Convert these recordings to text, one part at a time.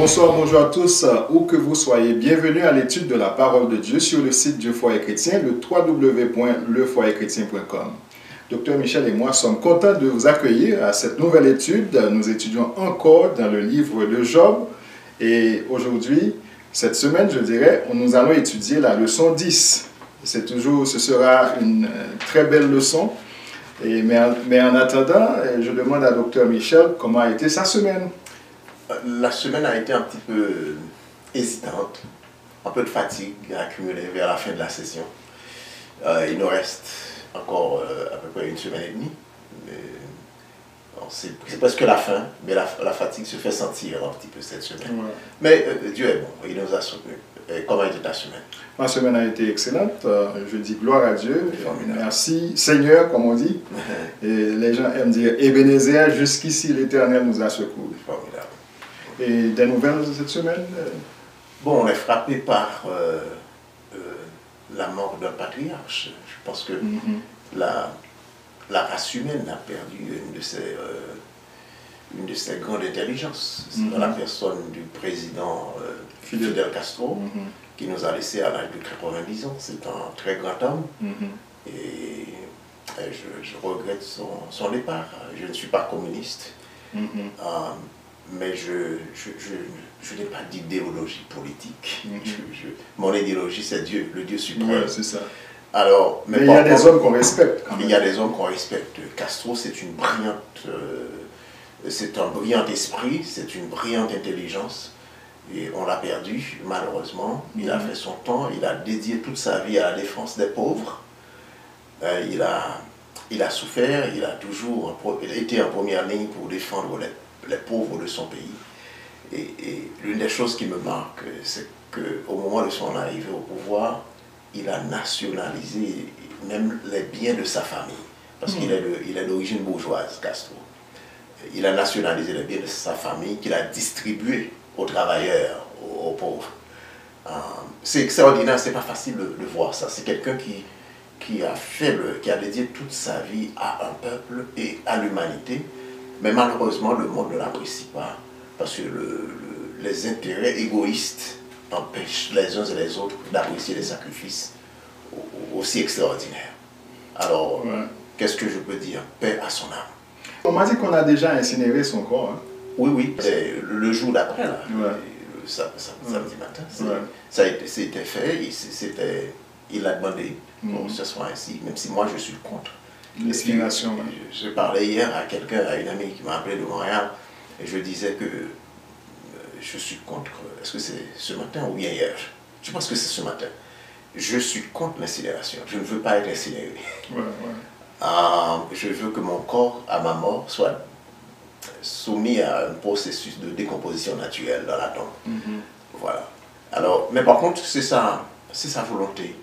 Bonsoir, bonjour à tous, où que vous soyez. Bienvenue à l'étude de la parole de Dieu sur le site du Foyer Chrétien, le www.lefoyerchrétien.com. Docteur Michel et moi sommes contents de vous accueillir à cette nouvelle étude. Nous étudions encore dans le livre de Job. Et aujourd'hui, cette semaine, je dirais, nous allons étudier la leçon 10. Ce sera une très belle leçon. Mais en attendant, je demande à Docteur Michel comment a été sa semaine. La semaine a été un petit peu hésitante, un peu de fatigue accumulée vers la fin de la session. Il nous reste encore à peu près une semaine et demie. C'est presque la fin, mais la fatigue se fait sentir un petit peu cette semaine. Ouais. Mais Dieu est bon, il nous a soutenus. Comment a été ta semaine? Ma semaine a été excellente. Je dis gloire à Dieu. Merci Seigneur, comme on dit. Et les gens aiment dire Ebenezer, jusqu'ici l'Éternel nous a secourus. Formidable. Et des nouvelles de cette semaine? Bon, on est frappé par la mort d'un patriarche. Je pense que la race humaine a perdu une de ses grandes intelligences. C'est dans la personne du président Fidel Castro, qui nous a laissé à l'âge de 90 ans. C'est un très grand homme. Et je regrette son départ. Je ne suis pas communiste. Mais je n'ai pas d'idéologie politique. Mon idéologie, c'est Dieu, le Dieu suprême. Ouais, c'est ça. Alors, mais il y a des hommes qu'on respecte quand même. Il y a des hommes qu'on respecte. Castro, c'est un brillant esprit, c'est une brillante intelligence. Et on l'a perdu, malheureusement. Il a fait son temps, il a dédié toute sa vie à la défense des pauvres. Il a souffert, il a toujours été en première ligne pour défendre les pauvres de son pays. Et l'une des choses qui me marque, c'est qu'au moment de son arrivée au pouvoir, il a nationalisé même les biens de sa famille. Parce qu'il est d'origine bourgeoise, Castro. Il a nationalisé les biens de sa famille qu'il a distribués aux travailleurs, aux pauvres. C'est extraordinaire, c'est pas facile de voir ça. C'est quelqu'un qui a dédié toute sa vie à un peuple et à l'humanité. Mais malheureusement, le monde ne l'apprécie pas parce que les intérêts égoïstes empêchent les uns et les autres d'apprécier les sacrifices aussi extraordinaires. Alors, qu'est-ce que je peux dire? Paix à son âme. On m'a dit qu'on a déjà incinéré son corps. Hein? Oui. Le jour d'après, là, samedi matin, ça a été fait. Il a demandé pour que ce soit ainsi, même si moi je suis contre. L'inspiration. Je parlais hier à une amie qui m'a appelé de Montréal, et je disais que je suis contre. Est-ce que c'est ce matin ou bien hier? Je pense que c'est ce matin. Je suis contre l'incinération. Je ne veux pas être incinéré. Je veux que mon corps, à ma mort, soit soumis à un processus de décomposition naturelle dans la tombe. Voilà. Alors, mais par contre, c'est sa volonté.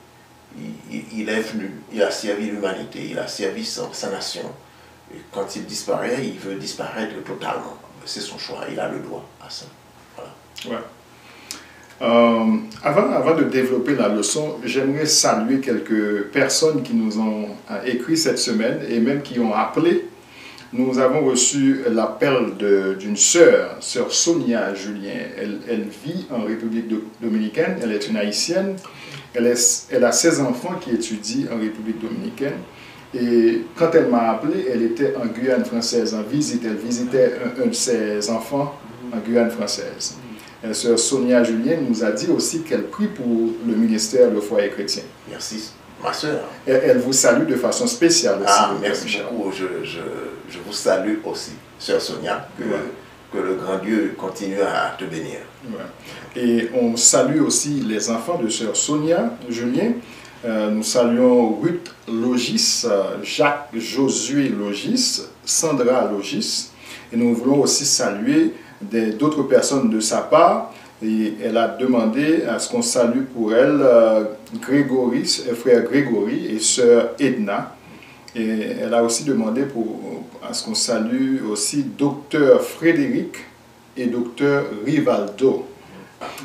Il est venu, il a servi l'humanité, il a servi sa nation. Et quand il disparaît, il veut disparaître totalement. C'est son choix, il a le droit à ça. Voilà. Avant de développer la leçon, j'aimerais saluer quelques personnes qui nous ont écrit cette semaine et même qui ont appelé. Nous avons reçu l'appel d'une sœur Sonia Julien. Elle vit en République dominicaine, elle est une haïtienne. Elle a 16 enfants qui étudient en République dominicaine. Et quand elle m'a appelé, elle était en Guyane française en visite. Elle visitait un de ses enfants en Guyane française. La sœur Sonia Julien nous a dit aussi qu'elle prie pour le ministère Le Foyer Chrétien. Merci, ma sœur. Elle vous salue de façon spéciale aussi. Merci beaucoup. Je vous salue aussi, sœur Sonia. Que le grand Dieu continue à te bénir. Et on salue aussi les enfants de sœur Sonia Julien. Nous saluons Ruth Logis, Jacques Josué Logis, Sandra Logis. Et nous voulons aussi saluer d'autres personnes de sa part. Et elle a demandé à ce qu'on salue pour elle frère Grégory et sœur Edna. Et elle a aussi demandé à ce qu'on salue aussi docteur Frédéric et docteur Rivaldo.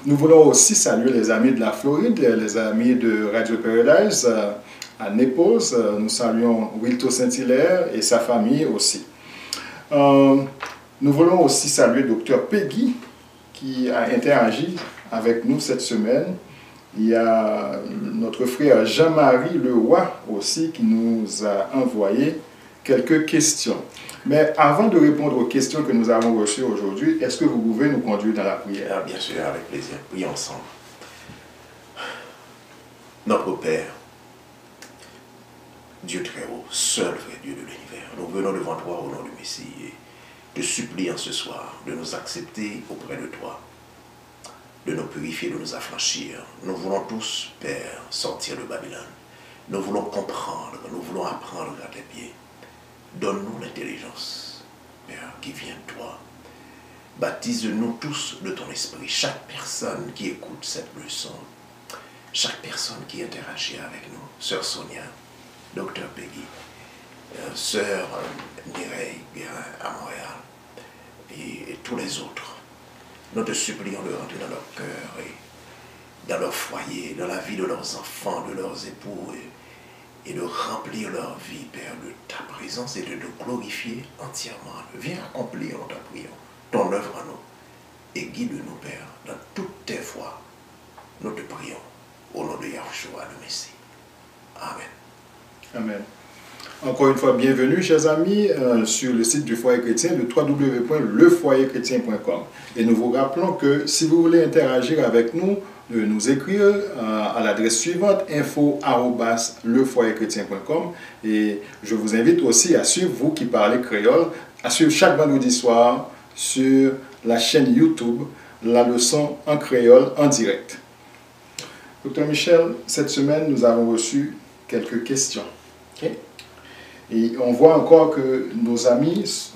Nous voulons aussi saluer les amis de la Floride, les amis de Radio Paradise à Naples. Nous saluons Wilto Saint-Hilaire et sa famille aussi. Nous voulons aussi saluer docteur Peggy qui a interagi avec nous cette semaine. Il y a notre frère Jean-Marie Leroy aussi qui nous a envoyé quelques questions. Mais avant de répondre aux questions que nous avons reçues aujourd'hui, est-ce que vous pouvez nous conduire dans la prière? Bien sûr, avec plaisir. Prions ensemble. Notre Père, Dieu très haut, seul vrai Dieu de l'univers, nous venons devant toi au nom du Messie et te supplions ce soir de nous accepter auprès de toi, de nous purifier, de nous affranchir. Nous voulons tous, Père, sortir de Babylone. Nous voulons comprendre, nous voulons apprendre à tes pieds. Donne-nous l'intelligence, Père, qui vient de toi. Baptise-nous tous de ton esprit, chaque personne qui écoute cette leçon, chaque personne qui interagit avec nous, Sœur Sonia, Docteur Peggy, Sœur Mireille à Montréal, et tous les autres. Nous te supplions de rentrer dans leur cœur et dans leur foyer, dans la vie de leurs enfants, de leurs époux, et de remplir leur vie, Père, de ta présence et de te glorifier entièrement. Viens accomplir, nous te prions, ton œuvre en nous, et guide-nous, Père, dans toutes tes voies. Nous te prions, au nom de Yahushua le Messie. Amen. Amen. Encore une fois, bienvenue, chers amis, sur le site du Foyer Chrétien, le www.lefoyerchrétien.com. Et nous vous rappelons que si vous voulez interagir avec nous, de nous écrire à l'adresse suivante, info@lefoyerchrétien.com. Et je vous invite aussi à suivre, vous qui parlez créole, à suivre chaque vendredi soir sur la chaîne YouTube, la leçon en créole en direct. Docteur Michel, cette semaine, nous avons reçu quelques questions. Okay. Et on voit encore que nos amis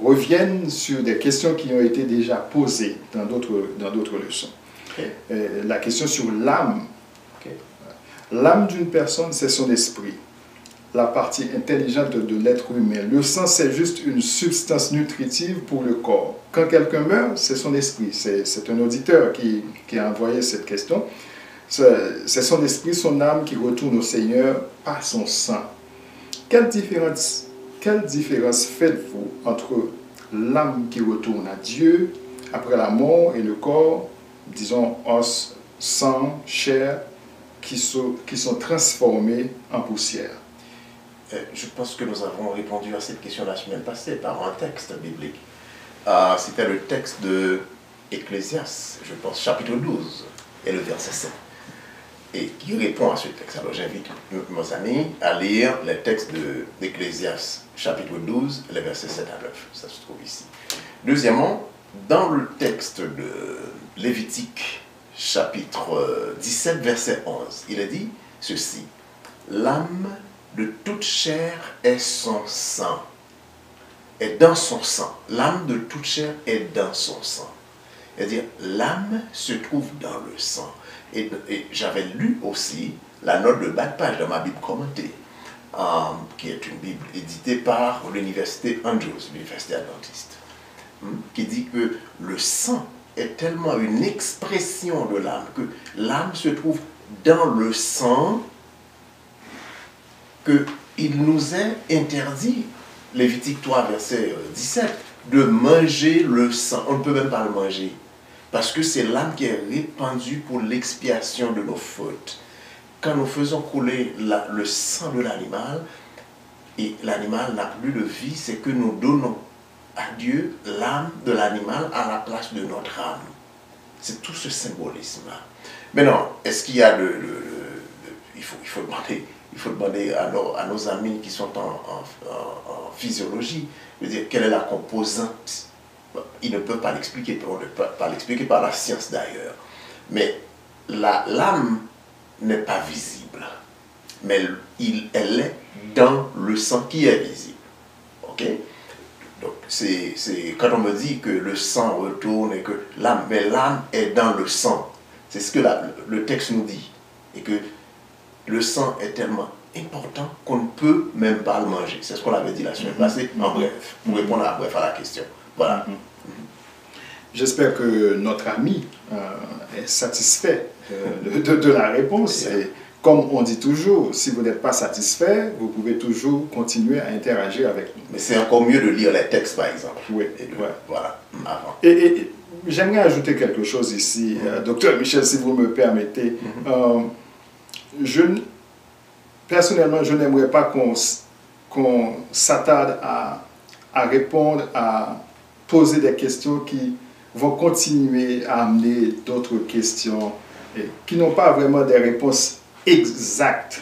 reviennent sur des questions qui ont été déjà posées dans d'autres leçons. Okay. La question sur l'âme. Okay. L'âme d'une personne, c'est son esprit, la partie intelligente de l'être humain. Le sang, c'est juste une substance nutritive pour le corps. Quand quelqu'un meurt, c'est son esprit. C'est un auditeur qui a envoyé cette question. C'est son esprit, son âme qui retourne au Seigneur par son sang. Quelle différence faites-vous entre l'âme qui retourne à Dieu après la mort et le corps, disons os, sang, chair, qui sont transformés en poussière? Je pense que nous avons répondu à cette question la semaine passée par un texte biblique. C'était le texte de Ecclésiaste, je pense, chapitre 12, et le verset 7. Et qui répond à ce texte. Alors j'invite mes amis à lire les textes d'Ecclésiaste, chapitre 12, les versets 7 à 9. Ça se trouve ici. Deuxièmement, dans le texte de Lévitique, chapitre 17, verset 11, il est dit ceci: l'âme de toute chair est son sang, est dans son sang. L'âme de toute chair est dans son sang. C'est-à-dire, l'âme se trouve dans le sang. Et j'avais lu aussi la note de bas de page dans ma Bible commentée, qui est une Bible éditée par l'université Andrews, l'université adventiste, qui dit que le sang est tellement une expression de l'âme, que l'âme se trouve dans le sang, qu'il nous est interdit, Lévitique 3, verset 17, de manger le sang. On ne peut même pas le manger. Parce que c'est l'âme qui est répandue pour l'expiation de nos fautes. Quand nous faisons couler le sang de l'animal, et l'animal n'a plus de vie, c'est que nous donnons à Dieu l'âme de l'animal à la place de notre âme. C'est tout ce symbolisme-là. Maintenant, est-ce qu'il y a il faut demander à nos amis qui sont en physiologie, de dire quelle est la composante. Ils ne peuvent pas l'expliquer, on ne peut pas l'expliquer par la science d'ailleurs. Mais l'âme n'est pas visible, mais elle est dans le sang qui est visible. Ok? Donc, c'est quand on me dit que le sang retourne et que l'âme est dans le sang. C'est ce que le texte nous dit. Et que le sang est tellement important qu'on ne peut même pas le manger. C'est ce qu'on avait dit la semaine passée, en bref, pour répondre à la question. Voilà. J'espère que notre ami est satisfait de la réponse. Et comme on dit toujours, si vous n'êtes pas satisfait, vous pouvez toujours continuer à interagir avec nous. Mais c'est encore mieux de lire les textes, par exemple. Oui. Voilà, avant. Et j'aimerais ajouter quelque chose ici, docteur Michel, si vous me permettez. Personnellement, je n'aimerais pas qu'on s'attarde à répondre, à poser des questions qui vont continuer à amener d'autres questions et qui n'ont pas vraiment des réponses exactes.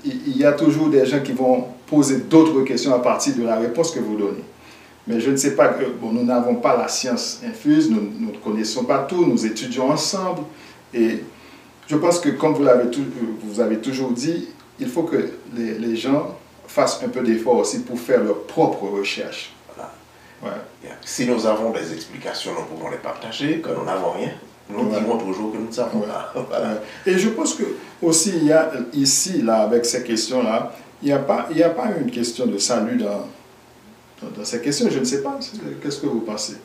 Il y a toujours des gens qui vont poser d'autres questions à partir de la réponse que vous donnez. Mais je ne sais pas, bon, nous n'avons pas la science infuse, nous ne connaissons pas tout, nous étudions ensemble. Et je pense que, comme vous avez toujours dit, il faut que les gens fassent un peu d'effort aussi pour faire leurs propres recherches. Voilà. Ouais. Si nous avons des explications, nous pouvons les partager. Quand nous n'avons rien, nous dirons toujours que nous ne savons pas. Voilà. Et je pense que aussi, il y a ici, là, avec ces questions-là, il n'y a pas une question de salut dans ces questions. Je ne sais pas. Qu'est-ce que vous pensez?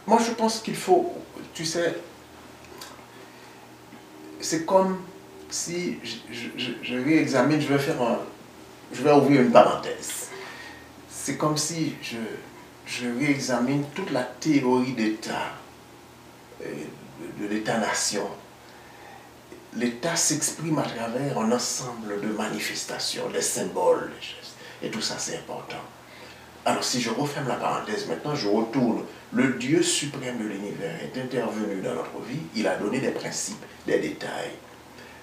Moi, je pense qu'il faut, tu sais, c'est comme si je réexamine, je vais ouvrir une parenthèse. C'est comme si je réexamine toute la théorie d'État, de l'État-nation. L'État s'exprime à travers un ensemble de manifestations, les symboles, les gestes, et tout ça c'est important. Alors si je referme la parenthèse maintenant, je retourne. Le Dieu suprême de l'univers est intervenu dans notre vie, il a donné des principes, des détails.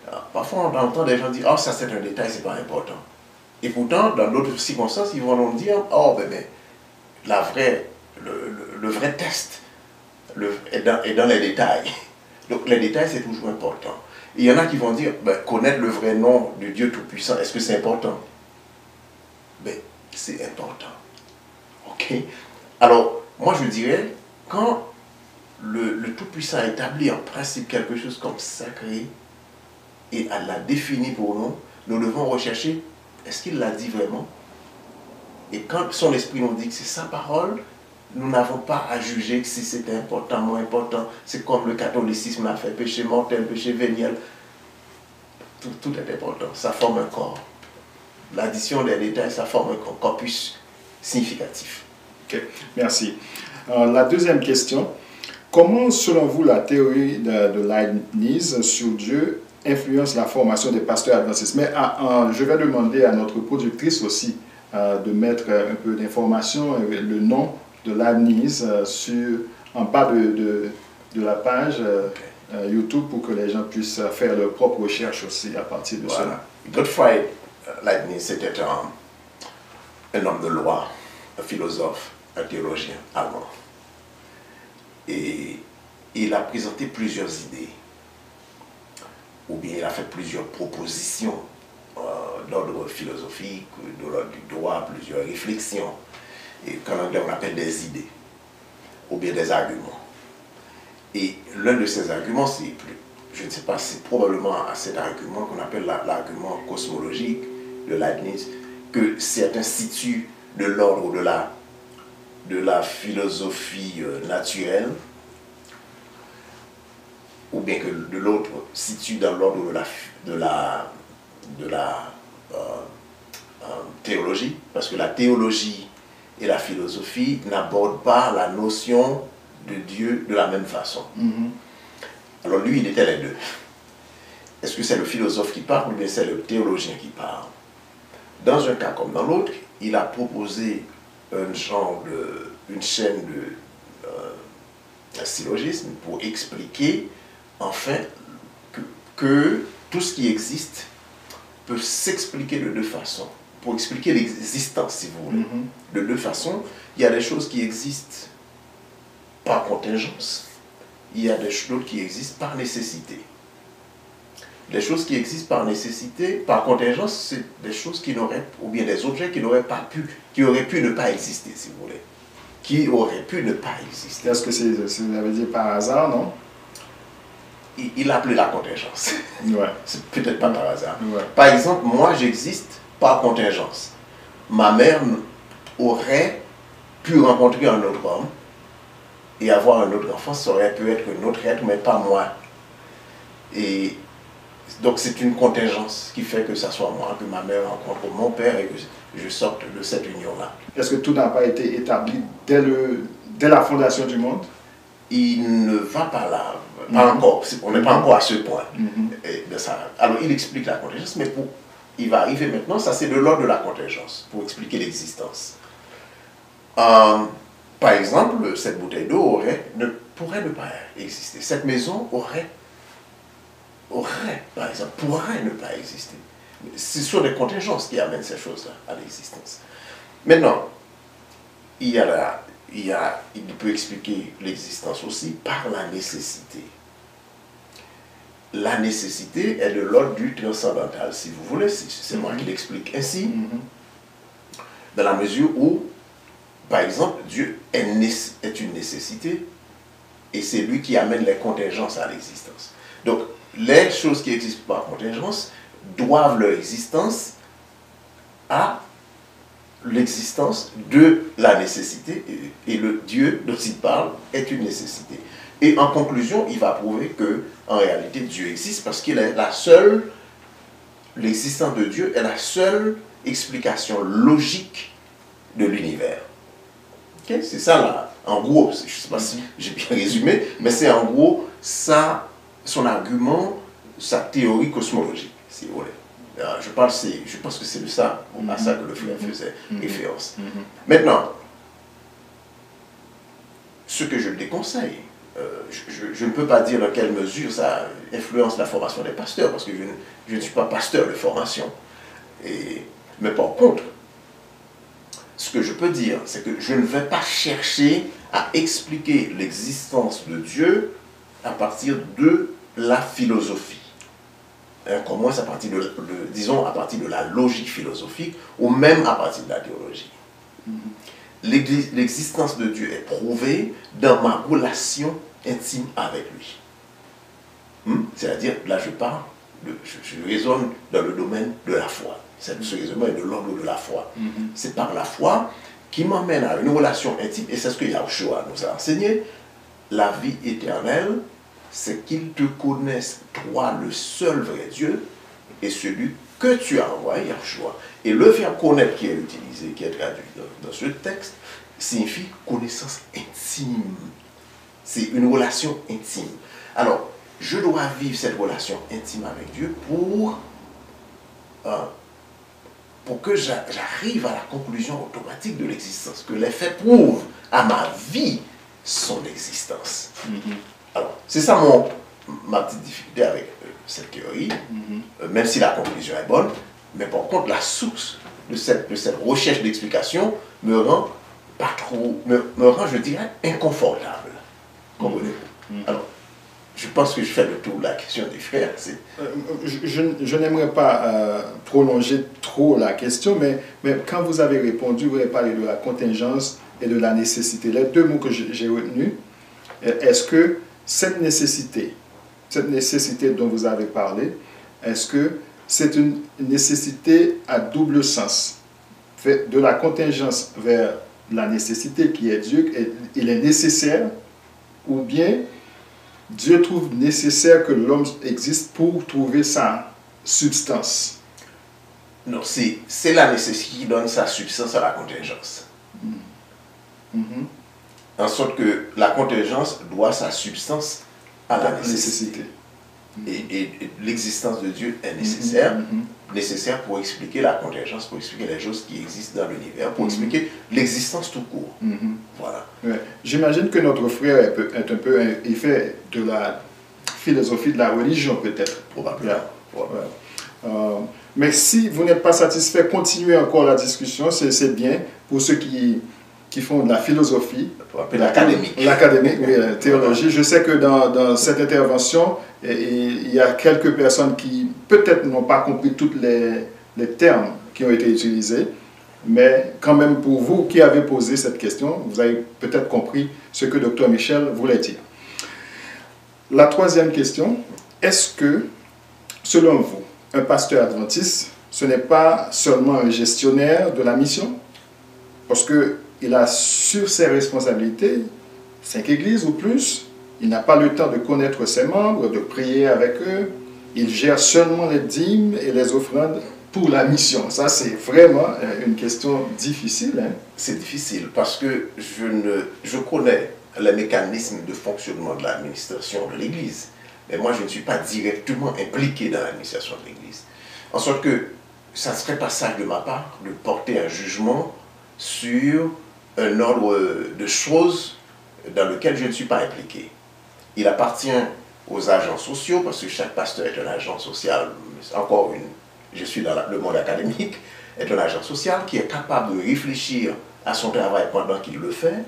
Alors, parfois on entend des gens dire « Oh, ça c'est un détail, c'est pas important ». Et pourtant, dans d'autres circonstances, ils vont nous dire « Oh, ben, le vrai test est dans les détails ». Donc les détails c'est toujours important. Il y en a qui vont dire ben, connaître le vrai nom du Dieu Tout-Puissant, est-ce que c'est important? Ben, c'est important. Ok? Alors, moi je dirais, quand le Tout-Puissant a établi en principe quelque chose comme sacré et l'a défini pour nous, nous devons rechercher, est-ce qu'il l'a dit vraiment? Et quand son esprit nous dit que c'est sa parole, nous n'avons pas à juger si c'était important, moins important. C'est comme le catholicisme l'a fait, péché mortel, péché véniel. Tout est important, ça forme un corps. L'addition des détails, ça forme un corpus significatif. Ok, merci. La deuxième question, comment, selon vous, la théorie de Leibniz sur Dieu influence la formation des pasteurs adventistes? Mais je vais demander à notre productrice aussi de mettre un peu d'informations, le nom de Leibniz en bas de la page YouTube pour que les gens puissent faire leurs propres recherches aussi à partir de cela. Gottfried Leibniz, c'était un homme de loi, un philosophe, un théologien allemand. Et il a présenté plusieurs idées, ou bien il a fait plusieurs propositions d'ordre philosophique, de l'ordre du droit, plusieurs réflexions, et qu'en anglais on appelle des idées, ou bien des arguments. Et l'un de ces arguments, je ne sais pas, c'est probablement à cet argument qu'on appelle l'argument cosmologique de Leibniz, que certains situent de l'ordre de la philosophie naturelle, ou bien que de l'autre situe dans l'ordre de la théologie, parce que la théologie et la philosophie n'abordent pas la notion de Dieu de la même façon. Alors lui, il était les deux. Est-ce que c'est le philosophe qui parle ou bien c'est le théologien qui parle? Dans un cas comme dans l'autre, il a proposé une chaîne de syllogismes pour expliquer enfin que tout ce qui existe peut s'expliquer de deux façons. Pour expliquer l'existence, si vous voulez. De deux façons, il y a des choses qui existent par contingence, il y a des choses qui existent par nécessité. Les choses qui existent par nécessité, par contingence, c'est des choses qui n'auraient, ou bien des objets qui n'auraient pas pu, qui auraient pu ne pas exister, si vous voulez. Qui auraient pu ne pas exister. Est-ce que vous avez dit par hasard, non? Il a appelé la contingence. Ouais. C'est peut-être pas par hasard. Ouais. Par exemple, moi j'existe par contingence. Ma mère aurait pu rencontrer un autre homme et avoir un autre enfant, ça aurait pu être un autre être, mais pas moi. Et donc c'est une contingence qui fait que ça soit moi, que ma mère rencontre mon père et que je sorte de cette union-là. Est-ce que tout n'a pas été établi dès la fondation du monde? il ne va pas là, pas encore, on n'est pas encore à ce point de ça. Alors il explique la contingence, mais il va arriver maintenant, ça c'est de l'ordre de la contingence, pour expliquer l'existence. Par exemple, cette bouteille d'eau pourrait ne pas exister. Cette maison par exemple, pourrait ne pas exister. Ce sont des contingences qui amènent ces choses-là à l'existence. Maintenant, il peut expliquer l'existence aussi par la nécessité. La nécessité est de l'ordre du transcendantal, si vous voulez, c'est moi qui l'explique ainsi, dans la mesure où, par exemple, Dieu est une nécessité et c'est lui qui amène les contingences à l'existence. Donc, les choses qui existent par contingence doivent leur existence à l'existence de la nécessité et le Dieu dont il parle est une nécessité. Et en conclusion, il va prouver que en réalité Dieu existe parce qu'il est l'existence de Dieu est la seule explication logique de l'univers. Okay? C'est ça là, en gros, je ne sais pas si j'ai bien résumé, mais c'est en gros son argument, sa théorie cosmologique, si vous voulez. Je pense que c'est de ça, à ça que le frère faisait référence. Maintenant, ce que je déconseille, je ne peux pas dire dans quelle mesure ça influence la formation des pasteurs, parce que je ne suis pas pasteur de formation. Mais par contre, ce que je peux dire, c'est que je ne vais pas chercher à expliquer l'existence de Dieu à partir de la philosophie. Comme moi, c'est à partir disons, à partir de la logique philosophique, ou même à partir de la théologie. L'existence de Dieu est prouvée dans ma relation intime avec lui. C'est-à-dire, là je parle, je raisonne dans le domaine de la foi. Ce raisonnement est de l'ordre de la foi. C'est par la foi qui m'emmène à une relation intime, et c'est ce que Yahushua nous a enseigné. La vie éternelle, c'est qu'ils te connaissent, toi, le seul vrai Dieu, et celui que tu as envoyé, Yahushua. Et le verbe connaître qui est utilisé, qui est traduit dans ce texte, signifie connaissance intime. C'est une relation intime. Alors, je dois vivre cette relation intime avec Dieu pour que j'arrive à la conclusion automatique de l'existence, que les faits prouvent à ma vie son existence. Alors, c'est ça ma petite difficulté avec cette théorie, même si la conclusion est bonne, mais par contre, la source de cette recherche d'explication me rend, je dirais, inconfortable. Comprenez-vous? Alors, je pense que je fais le tour de la question des frères. Je n'aimerais pas prolonger trop la question, mais quand vous avez répondu, vous avez parlé de la contingence et de la nécessité. Les deux mots que j'ai retenus, est-ce que cette nécessité dont vous avez parlé, est-ce que c'est une nécessité à double sens? De la contingence vers la nécessité qui est Dieu, il est nécessaire, ou bien Dieu trouve nécessaire que l'homme existe pour trouver sa substance? Non, c'est la nécessité qui donne sa substance à la contingence. En sorte que la contingence doit sa substance à la nécessité. Et l'existence de Dieu est nécessaire pour expliquer la contingence, pour expliquer les choses qui existent dans l'univers, pour expliquer l'existence tout court. Voilà. Ouais. J'imagine que notre frère est un peu, il fait de la philosophie de la religion peut-être. Probablement. Mais si vous n'êtes pas satisfait, continuez encore la discussion, c'est bien pour ceux qui font de la philosophie. L'académique. L'académique, oui, la théologie. Je sais que dans cette intervention, il y a quelques personnes qui peut-être n'ont pas compris tous les termes qui ont été utilisés, mais quand même pour vous qui avez posé cette question, vous avez peut-être compris ce que Dr Michel voulait dire. La troisième question, est-ce que, selon vous, un pasteur adventiste, ce n'est pas seulement un gestionnaire de la mission? Parce qu'il a sur ses responsabilités 5 églises ou plus. Il n'a pas le temps de connaître ses membres, de prier avec eux. Il gère seulement les dîmes et les offrandes pour la mission. Ça, c'est vraiment une question difficile. Hein? C'est difficile parce que je connais les mécanismes de fonctionnement de l'administration de l'Église. Mais moi, je ne suis pas directement impliqué dans l'administration de l'Église. En sorte que ça ne serait pas sage de ma part de porter un jugement sur un ordre de choses dans lequel je ne suis pas impliqué. Il appartient aux agents sociaux, parce que chaque pasteur est un agent social, encore une, je suis dans le monde académique, est un agent social qui est capable de réfléchir à son travail pendant qu'il le fait.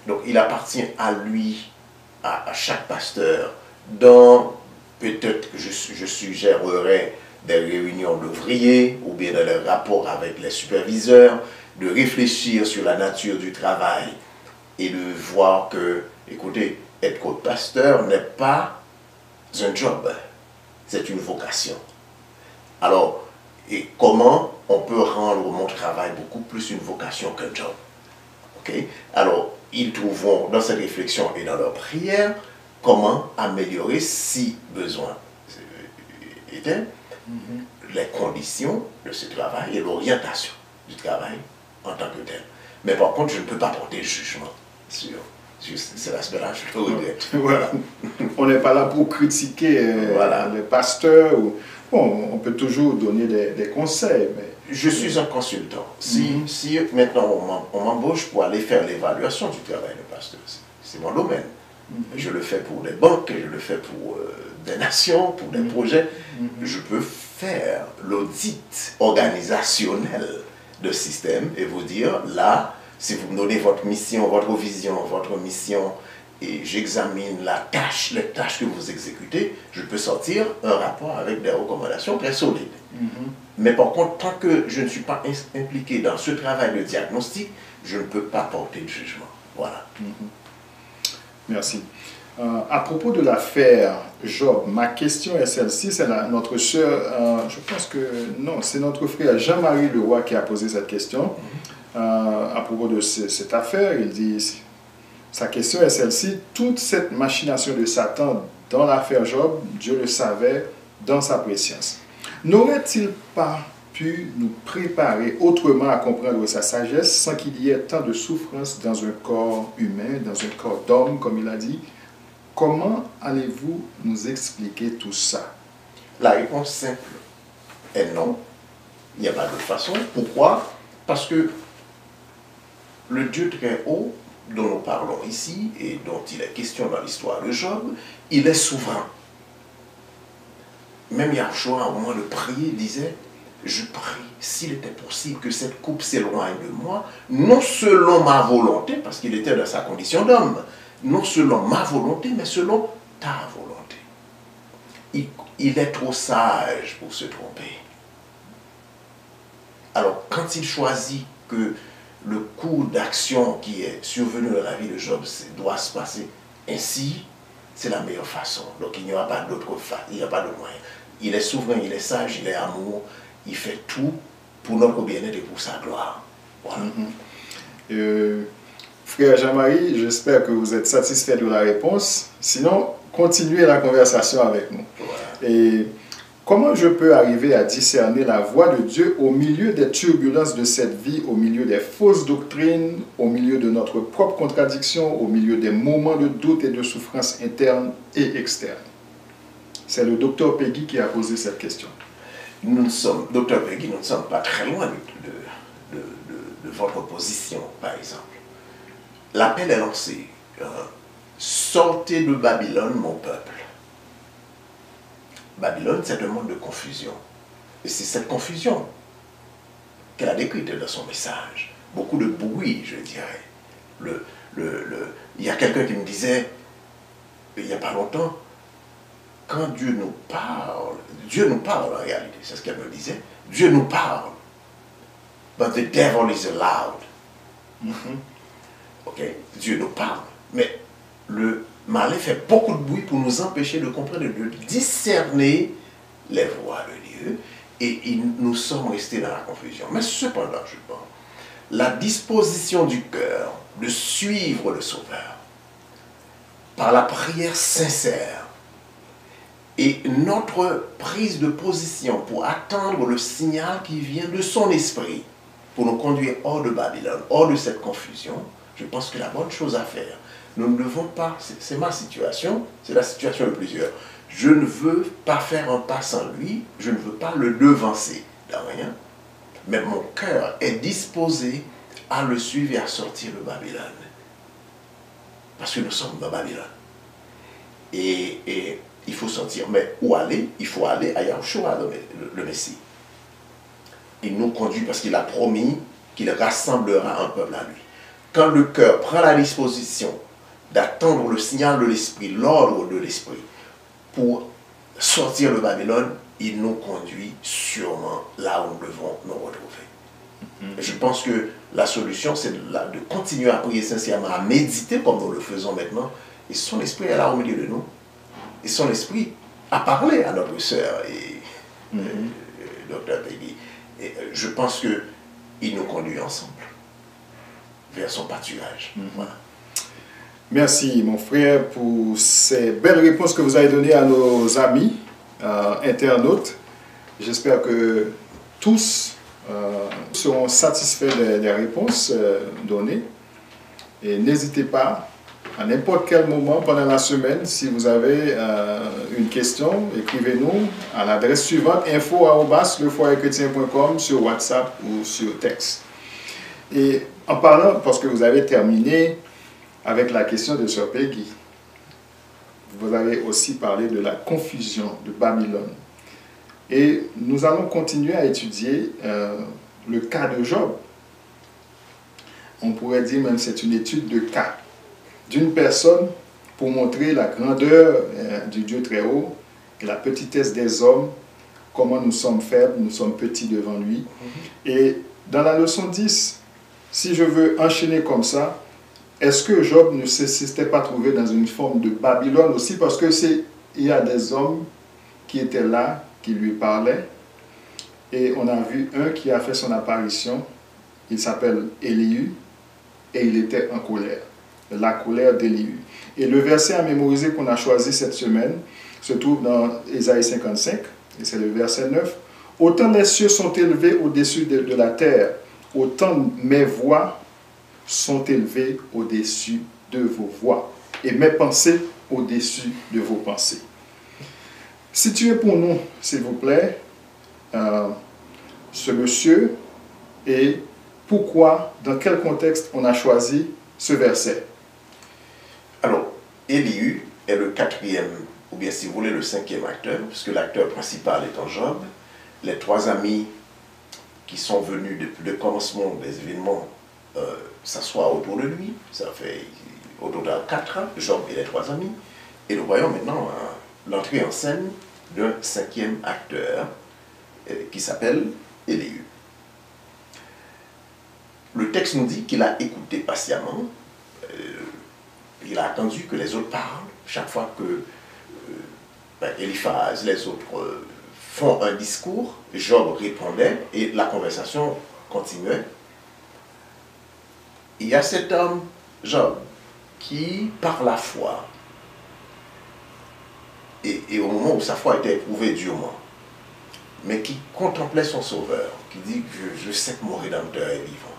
Donc il appartient à lui, à chaque pasteur, dans, peut-être que je suggérerais des réunions d'ouvriers, ou bien dans les rapports avec les superviseurs, de réfléchir sur la nature du travail et de voir que, écoutez, être pasteur n'est pas un job, c'est une vocation. Alors, et comment on peut rendre mon travail beaucoup plus une vocation qu'un job? Okay? Alors, ils trouveront dans cette réflexion et dans leur prière comment améliorer, si besoin était, les conditions de ce travail et l'orientation du travail en tant que tel. Mais par contre, je ne peux pas porter jugement sur cet aspect-là, je le regrette. Voilà. On n'est pas là pour critiquer voilà, les pasteurs. Bon, on peut toujours donner des conseils. Mais... Je suis un consultant. Si maintenant on m'embauche pour aller faire l'évaluation du travail de pasteur, c'est mon domaine. Je le fais pour des banques, je le fais pour des nations, pour des projets. Je peux faire l'audit organisationnel de système et vous dire, là, si vous me donnez votre mission, votre vision, votre mission, et j'examine les tâches que vous exécutez, je peux sortir un rapport avec des recommandations très solides. Mais par contre, tant que je ne suis pas impliqué dans ce travail de diagnostic, je ne peux pas porter de jugement. Voilà. Merci. À propos de l'affaire Job, ma question est celle-ci, c'est notre sœur, je pense que non, c'est notre frère Jean-Marie Leroy qui a posé cette question. À propos de cette affaire, il dit, sa question est celle-ci, toute cette machination de Satan dans l'affaire Job, Dieu le savait dans sa préscience. N'aurait-il pas pu nous préparer autrement à comprendre sa sagesse sans qu'il y ait tant de souffrance dans un corps humain, dans un corps d'homme, comme il a dit? Comment allez-vous nous expliquer tout ça? La réponse simple est non. Il n'y a pas de façon. Pourquoi? Parce que le Dieu très haut dont nous parlons ici et dont il est question dans l'histoire de Job, il est souverain. Même Yahushua, au moment de prier, disait, je prie, s'il était possible que cette coupe s'éloigne de moi, non selon ma volonté, parce qu'il était dans sa condition d'homme, non selon ma volonté, mais selon ta volonté. Il est trop sage pour se tromper. Alors, quand il choisit que le cours d'action qui est survenu dans la vie de Job doit se passer ainsi, c'est la meilleure façon. Donc, il n'y aura pas d'autre façon, il n'y a pas de moyen. Il est souverain, il est sage, il est amour, il fait tout pour notre bien-être et pour sa gloire. Voilà. Frère Jean-Marie, j'espère que vous êtes satisfait de la réponse. Sinon, continuez la conversation avec nous. Voilà. Et comment je peux arriver à discerner la voix de Dieu au milieu des turbulences de cette vie, au milieu des fausses doctrines, au milieu de notre propre contradiction, au milieu des moments de doute et de souffrance interne et externe? C'est le docteur Peggy qui a posé cette question. Docteur Peggy, nous ne sommes pas très loin de votre position, par exemple. L'appel est lancé. Sortez de Babylone, mon peuple. Babylone, c'est un monde de confusion. Et c'est cette confusion qu'elle a décrite dans son message. Beaucoup de bruit, je dirais. Il y a quelqu'un qui me disait, il n'y a pas longtemps, quand Dieu nous parle en réalité, c'est ce qu'elle me disait, Dieu nous parle, but the devil is loud. Ok, Dieu nous parle, mais le malin fait beaucoup de bruit pour nous empêcher de comprendre, de discerner les voies de Dieu, et nous sommes restés dans la confusion. Mais cependant, je pense, la disposition du cœur de suivre le Sauveur, par la prière sincère, et notre prise de position pour attendre le signal qui vient de son esprit, pour nous conduire hors de Babylone, hors de cette confusion, je pense que la bonne chose à faire, nous ne devons pas, c'est ma situation, c'est la situation de plusieurs. Je ne veux pas faire un pas sans lui, je ne veux pas le devancer de rien, mais mon cœur est disposé à le suivre et à sortir de Babylone. Parce que nous sommes dans Babylone. Et il faut sortir. Mais où aller? Il faut aller à Yahushua, le Messie. Il nous conduit parce qu'il a promis qu'il rassemblera un peuple à lui. Quand le cœur prend la disposition d'attendre le signal de l'esprit, l'ordre de l'esprit, pour sortir de Babylone, il nous conduit sûrement là où nous devons nous retrouver. Je pense que la solution, c'est de continuer à prier sincèrement, à méditer comme nous le faisons maintenant. Et son esprit est là au milieu de nous. Et son esprit a parlé à notre sœur et Dr. Peggy. Et je pense qu'il nous conduit ensemble vers son pâturage. Voilà. Merci, mon frère, pour ces belles réponses que vous avez données à nos amis internautes. J'espère que tous seront satisfaits des réponses données. Et n'hésitez pas, à n'importe quel moment pendant la semaine, si vous avez une question, écrivez-nous à l'adresse suivante, info@lefoyerchrétien.com sur WhatsApp ou sur texte. Et en parlant, parce que vous avez terminé avec la question de Sœur Peggy, vous avez aussi parlé de la confusion de Babylone. Et nous allons continuer à étudier le cas de Job. On pourrait dire même que c'est une étude de cas d'une personne pour montrer la grandeur du Dieu très haut et la petitesse des hommes, comment nous sommes faibles, nous sommes petits devant lui. Et dans la leçon 10, si je veux enchaîner comme ça, est-ce que Job ne s'était pas trouvé dans une forme de Babylone aussi? Parce que il y a des hommes qui étaient là, qui lui parlaient, et on a vu un qui a fait son apparition, il s'appelle Élihu, et il était en colère. La colère d'Élihu. Et le verset à mémoriser qu'on a choisi cette semaine se trouve dans Ésaïe 55, et c'est le verset 9. « Autant les cieux sont élevés au-dessus de la terre, autant mes voix sont élevées au-dessus de vos voix, et mes pensées au-dessus de vos pensées. » Situez pour nous, s'il vous plaît, ce monsieur et pourquoi, dans quel contexte on a choisi ce verset. Alors, Élihu est le quatrième, ou bien si vous voulez le cinquième acteur, puisque l'acteur principal étant Job. Les trois amis qui sont venus depuis le commencement des événements s'assoient autour de lui. Ça fait au total 4 ans, Job et les trois amis. Et nous voyons maintenant l'entrée en scène d'un cinquième acteur qui s'appelle Élihu. Le texte nous dit qu'il a écouté patiemment. Il a attendu que les autres parlent. Chaque fois que Eliphaz, les autres font un discours, Job répondait et la conversation continuait. Il y a cet homme, Job, qui, par la foi, et au moment où sa foi était éprouvée durement, mais qui contemplait son Sauveur, qui dit « Je sais que mon Rédempteur est vivant »,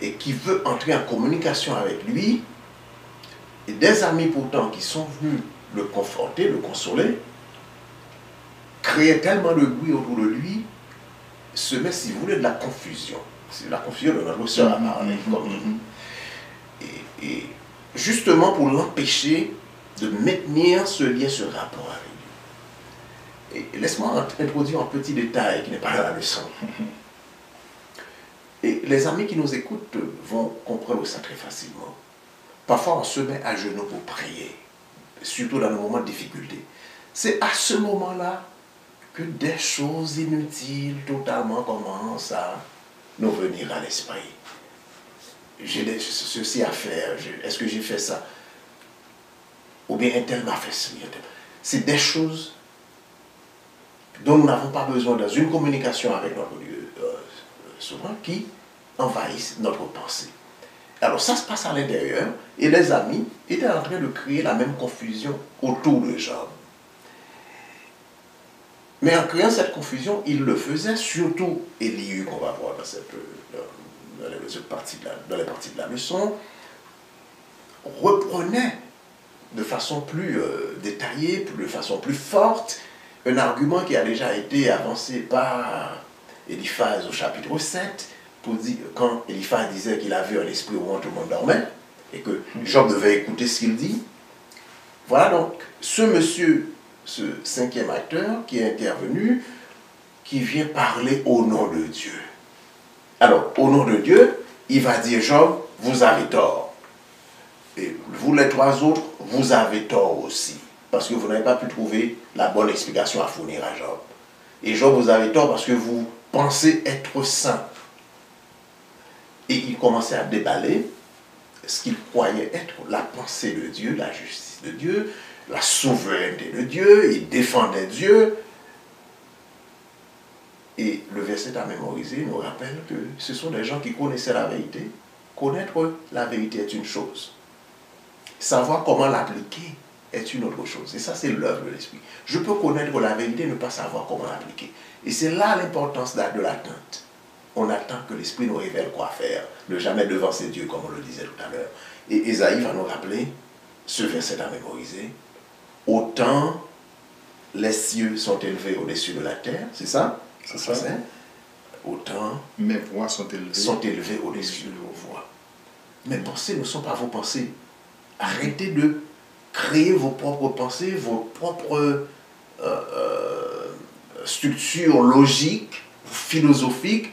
et qui veut entrer en communication avec lui, et des amis pourtant qui sont venus le conforter, le consoler, créaient tellement de bruit autour de lui, semait, si vous voulez, de la confusion. C'est la confusion de notre sœur à parler. Et justement pour l'empêcher de maintenir ce lien, ce rapport avec lui. Et laisse-moi introduire un petit détail qui n'est pas dans la leçon. Et les amis qui nous écoutent vont comprendre ça très facilement. Parfois, on se met à genoux pour prier, surtout dans le moment de difficulté. C'est à ce moment-là que des choses inutiles totalement commencent à nous venir à l'esprit. J'ai ceci à faire, est-ce que j'ai fait ça? Ou bien un tel m'a fait ceci. C'est des choses dont nous n'avons pas besoin dans une communication avec notre Dieu souvent qui envahissent notre pensée. Alors ça se passe à l'intérieur et les amis étaient en train de créer la même confusion autour de Job. Mais en créant cette confusion, il le faisait surtout Élihu qu'on va voir dans les parties de la leçon, reprenait de façon plus détaillée, de façon plus forte, un argument qui a déjà été avancé par Eliphaz au chapitre 7, pour dire, quand Eliphaz disait qu'il avait un esprit au moment où tout le monde dormait, et que Job devait écouter ce qu'il dit. Voilà donc ce monsieur, ce cinquième acteur qui est intervenu, qui vient parler au nom de Dieu. Alors, au nom de Dieu, il va dire, Job, vous avez tort. Et vous les trois autres, vous avez tort aussi. Parce que vous n'avez pas pu trouver la bonne explication à fournir à Job. Et Job, vous avez tort parce que vous pensez être saint. Et il commençait à déballer ce qu'il croyait être la pensée de Dieu, la justice de Dieu, la souveraineté de Dieu. Il défendait Dieu. Et le verset à mémoriser nous rappelle que ce sont des gens qui connaissaient la vérité. Connaître la vérité est une chose. Savoir comment l'appliquer est une autre chose. Et ça, c'est l'œuvre de l'esprit. Je peux connaître la vérité et ne pas savoir comment l'appliquer. Et c'est là l'importance de l'attente. On attend que l'esprit nous révèle quoi faire. Ne jamais devancer Dieu, comme on le disait tout à l'heure. Et Ésaïe va nous rappeler ce verset à mémoriser. Autant les cieux sont élevés au-dessus de la terre, c'est ça? C'est ça. Autant mes voix sont élevées au-dessus de vos voix. Mes pensées ne sont pas vos pensées. Arrêtez de créer vos propres pensées, vos propres structures logiques, philosophiques,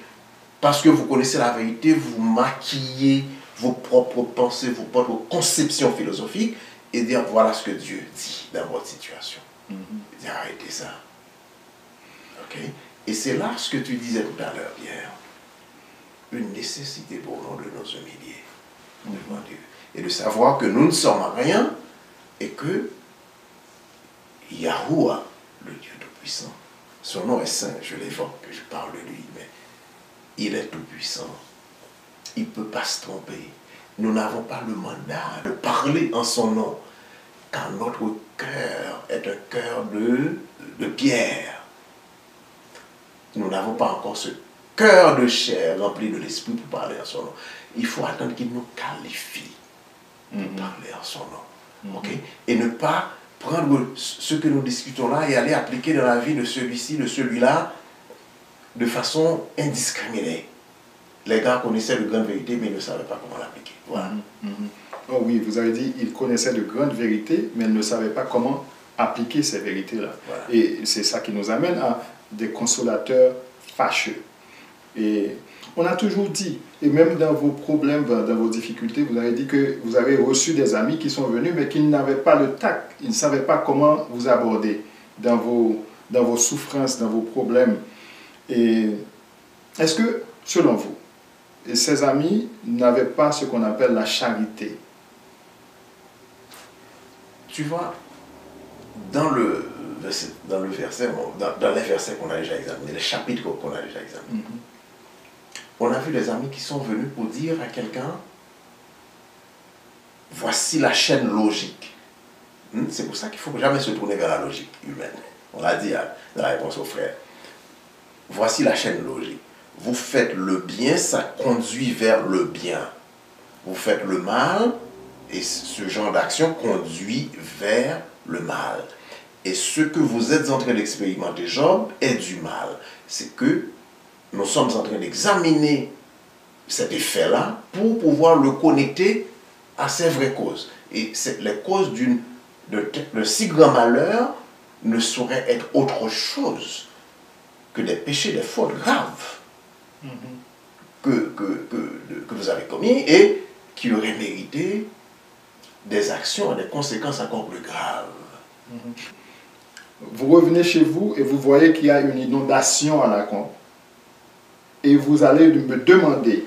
parce que vous connaissez la vérité, vous maquillez vos propres pensées, vos propres conceptions philosophiques, et dire voilà ce que Dieu dit dans votre situation. Dire arrêtez ça. Ok? Et c'est là ce que tu disais tout à l'heure, Pierre. Une nécessité pour nous de nous humilier devant Dieu. Et de savoir que nous ne sommes rien et que Yahuwah, le Dieu Tout-Puissant, son nom est saint, je l'évoque, je parle de lui, mais il est tout-puissant. Il ne peut pas se tromper. Nous n'avons pas le mandat de parler en son nom, car notre cœur est un cœur de pierre. Nous n'avons pas encore ce cœur de chair rempli de l'esprit pour parler en son nom. Il faut attendre qu'il nous qualifie pour parler en son nom. Okay? Et ne pas prendre ce que nous discutons là et aller appliquer dans la vie de celui-ci, de celui-là, de façon indiscriminée. Les gars connaissaient de grandes vérités, mais ils ne savaient pas comment l'appliquer. Voilà. Oh oui, vous avez dit, ils connaissaient de grandes vérités, mais ils ne savaient pas comment appliquer ces vérités-là. Voilà. Et c'est ça qui nous amène à des consolateurs fâcheux. Et on a toujours dit, et même dans vos problèmes, dans vos difficultés, vous avez dit que vous avez reçu des amis qui sont venus, mais qui n'avaient pas le tact, ils ne savaient pas comment vous aborder dans vos souffrances, dans vos problèmes. Et est-ce que, selon vous, ces amis n'avaient pas ce qu'on appelle la charité? Tu vois, dans les versets qu'on a déjà examinés, les chapitres qu'on a déjà examinés, on a vu des amis qui sont venus pour dire à quelqu'un, voici la chaîne logique. C'est pour ça qu'il ne faut jamais se tourner vers la logique humaine. On l'a dit dans la réponse aux frères. Voici la chaîne logique. Vous faites le bien, ça conduit vers le bien. Vous faites le mal, et ce genre d'action conduit vers le mal. Et ce que vous êtes en train d'expérimenter, Job, est du mal. C'est que nous sommes en train d'examiner cet effet-là pour pouvoir le connecter à ses vraies causes. Et les causes de si grand malheur ne sauraient être autre chose que des péchés, des fautes graves que vous avez commis et qui auraient mérité des actions et des conséquences encore plus graves. Vous revenez chez vous et vous voyez qu'il y a une inondation à la con. Et vous allez me demander,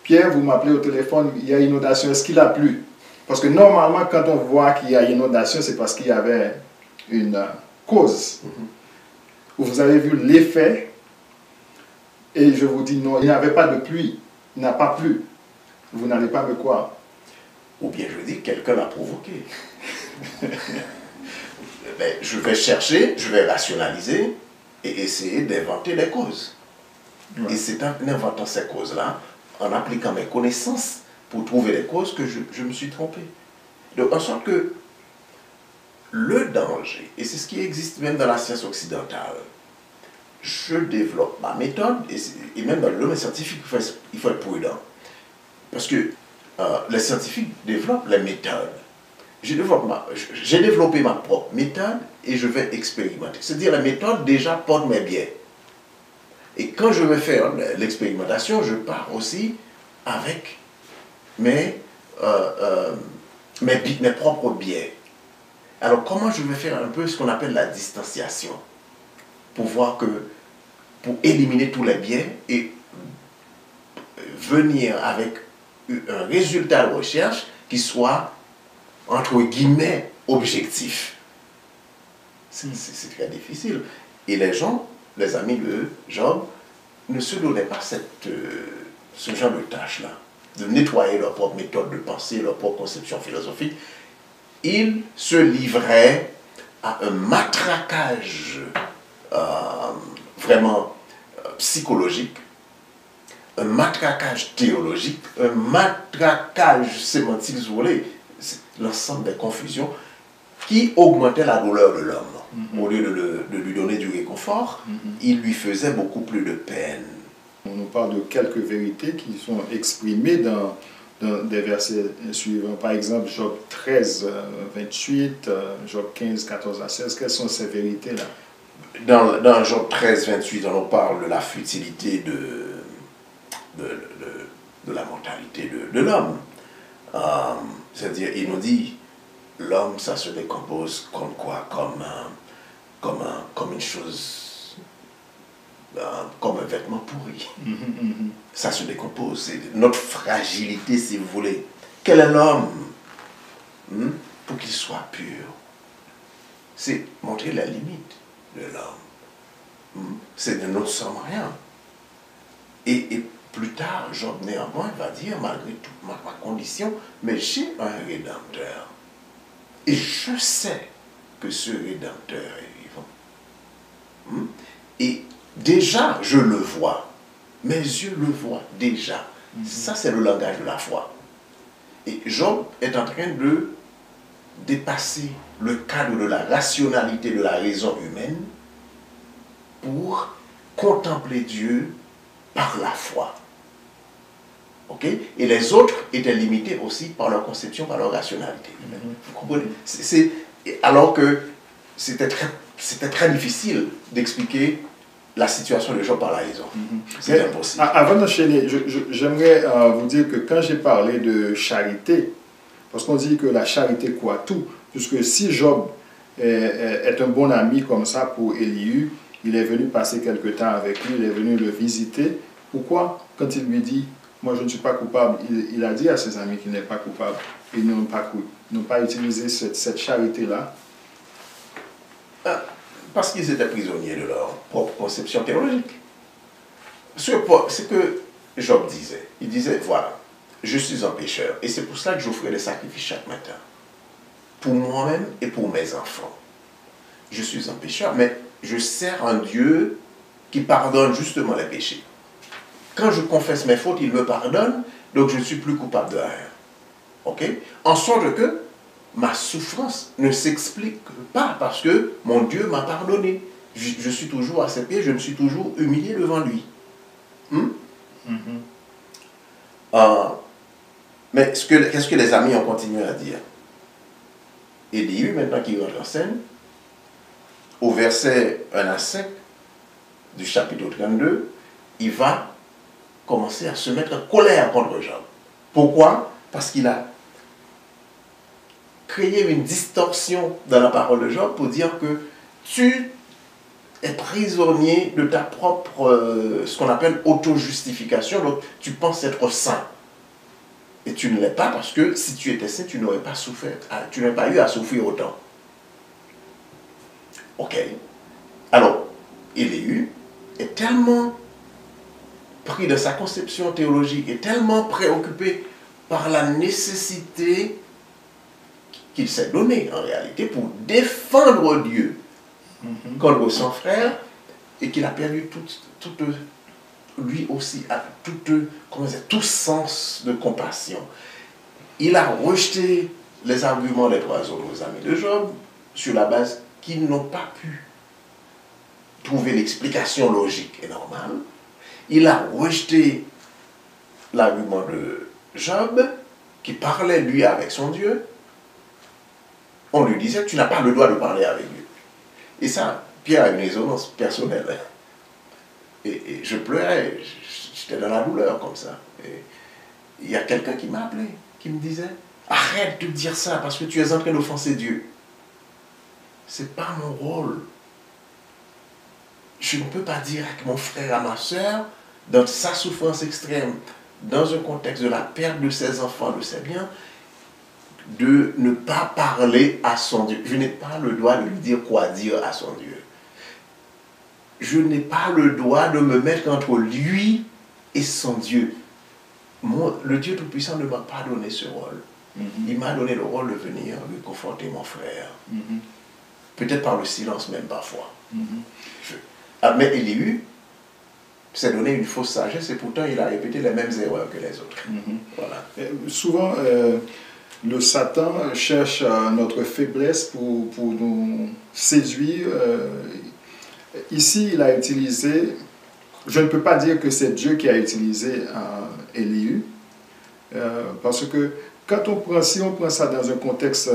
Pierre, vous m'appelez au téléphone, il y a inondation, est-ce qu'il a plu? Parce que normalement, quand on voit qu'il y a inondation, c'est parce qu'il y avait une cause. Vous avez vu l'effet, et je vous dis non, il n'y avait pas de pluie, il n'a pas plu. Vous n'allez pas me croire. Ou bien je dis, quelqu'un l'a provoqué. Ben, je vais chercher, je vais rationaliser et essayer d'inventer des causes. Ouais. Et c'est en inventant ces causes-là, en appliquant mes connaissances pour trouver les causes que je me suis trompé. Donc, en sorte que le danger, et c'est ce qui existe même dans la science occidentale, je développe ma méthode, et même dans le domaine scientifique, il faut être prudent. Parce que les scientifiques développent les méthodes. J'ai développé ma propre méthode et je vais expérimenter. C'est-à-dire, la méthode déjà porte mes biais. Et quand je vais faire l'expérimentation, je pars aussi avec mes propres biais. Alors, comment je vais faire un peu ce qu'on appelle la distanciation pour éliminer tous les biais et venir avec un résultat de recherche qui soit, entre guillemets, objectif. C'est très difficile. Et les gens, les amis de Job, ne se donnaient pas ce genre de tâche-là, de nettoyer leur propre méthode de pensée, leur propre conception philosophique. Ils se livraient à un matraquage vraiment psychologique, un matraquage théologique, un matraquage sémantique, si vous voulez, l'ensemble des confusions qui augmentait la douleur de l'homme. Au lieu de lui donner du réconfort, il lui faisait beaucoup plus de peine. On nous parle de quelques vérités qui sont exprimées dans des versets suivants. Par exemple, Job 13, 28, Job 15, 14 à 16. Quelles sont ces vérités-là? Dans Job 13, 28, on nous parle de la futilité de la mortalité de l'homme. C'est-à-dire, il nous dit, l'homme, ça se décompose comme quoi? Comme une chose, comme un vêtement pourri. Ça se décompose. C'est notre fragilité, si vous voulez. Quel est l'homme pour qu'il soit pur? C'est montrer la limite de l'homme. C'est de nous ne sommes rien. Et plus tard, Job néanmoins va dire, malgré toute ma condition, mais j'ai un Rédempteur. Et je sais que ce Rédempteur est vivant. Et déjà, je le vois. Mes yeux le voient déjà. Ça, c'est le langage de la foi. Et Job est en train de dépasser le cadre de la rationalité de la raison humaine pour contempler Dieu par la foi. Ok? Et les autres étaient limités aussi par leur conception, par leur rationalité. Vous comprenez? Alors que c'était très difficile d'expliquer la situation de Job par la raison. C'est impossible. Avant d'enchaîner, j'aimerais vous dire que quand j'ai parlé de charité, parce qu'on dit que la charité croit tout, puisque si Job est un bon ami comme ça pour Élihu, il est venu passer quelque temps avec lui, il est venu le visiter. Pourquoi, quand il lui dit « moi je ne suis pas coupable », il a dit à ses amis qu'il n'est pas coupable. Ils n'ont pas cru. Ils n'ont pas utilisé cette charité-là. Parce qu'ils étaient prisonniers de leur propre conception théologique. Ce que Job disait. Il disait, voilà, je suis un pécheur. Et c'est pour ça que j'offrais des sacrifices chaque matin. Pour moi-même et pour mes enfants. Je suis un pécheur, mais je sers un Dieu qui pardonne justement les péchés. Quand je confesse mes fautes, il me pardonne, donc je ne suis plus coupable de rien. Ok? En sorte que ma souffrance ne s'explique pas parce que mon Dieu m'a pardonné. Je suis toujours à ses pieds, je me suis toujours humilié devant lui. Mais qu'est-ce que les amis ont continué à dire? Élihu, maintenant qu'il rentre en scène, au verset 1 à 5 du chapitre 32, il va commencer à se mettre en colère contre Job. Pourquoi? Parce qu'il a créé une distorsion dans la parole de Job pour dire que tu es prisonnier de ta propre, ce qu'on appelle auto-justification, donc tu penses être saint. Et tu ne l'es pas parce que si tu étais saint, tu n'aurais pas souffert, tu n'aurais pas eu à souffrir autant. Ok. Alors, Élihu est tellement pris de sa conception théologique, est tellement préoccupé par la nécessité qu'il s'est donnée en réalité pour défendre Dieu contre son frère et qu'il a perdu toute lui aussi a tout sens de compassion. Il a rejeté les arguments des trois autres amis de Job sur la base qu'ils n'ont pas pu trouver l'explication logique et normale. Il a rejeté l'argument de Job, qui parlait lui avec son Dieu. On lui disait, tu n'as pas le droit de parler avec Dieu. Et ça, Pierre a une résonance personnelle. Et je pleurais, j'étais dans la douleur comme ça. Et il y a quelqu'un qui m'a appelé, qui me disait, arrête de dire ça parce que tu es en train d'offenser Dieu. C'est pas mon rôle. Je ne peux pas dire à mon frère, à ma soeur, dans sa souffrance extrême, dans un contexte de la perte de ses enfants, de ses biens, de ne pas parler à son Dieu. Je n'ai pas le droit de lui dire quoi dire à son Dieu. Je n'ai pas le droit de me mettre entre lui et son Dieu. Le Dieu Tout-Puissant ne m'a pas donné ce rôle. Il m'a donné le rôle de venir lui conforter mon frère. Peut-être par le silence même parfois. Mais Élie s'est donné une fausse sagesse et pourtant il a répété les mêmes erreurs que les autres. Voilà. Souvent, le Satan cherche notre faiblesse pour nous séduire. Ici, il a utilisé, je ne peux pas dire que c'est Dieu qui a utilisé Élie, parce que si on prend ça dans un contexte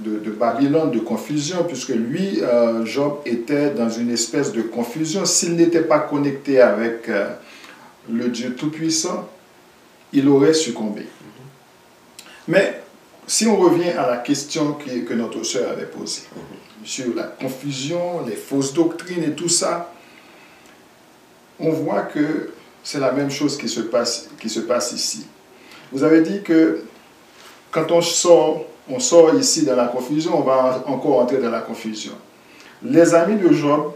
de Babylone, de confusion, puisque lui, Job, était dans une espèce de confusion, s'il n'était pas connecté avec le Dieu Tout-Puissant, il aurait succombé. Mais si on revient à la question que notre sœur avait posée, sur la confusion, les fausses doctrines et tout ça, on voit que c'est la même chose qui se passe ici. Vous avez dit que quand on sort ici dans la confusion, on va encore entrer dans la confusion. Les amis de Job,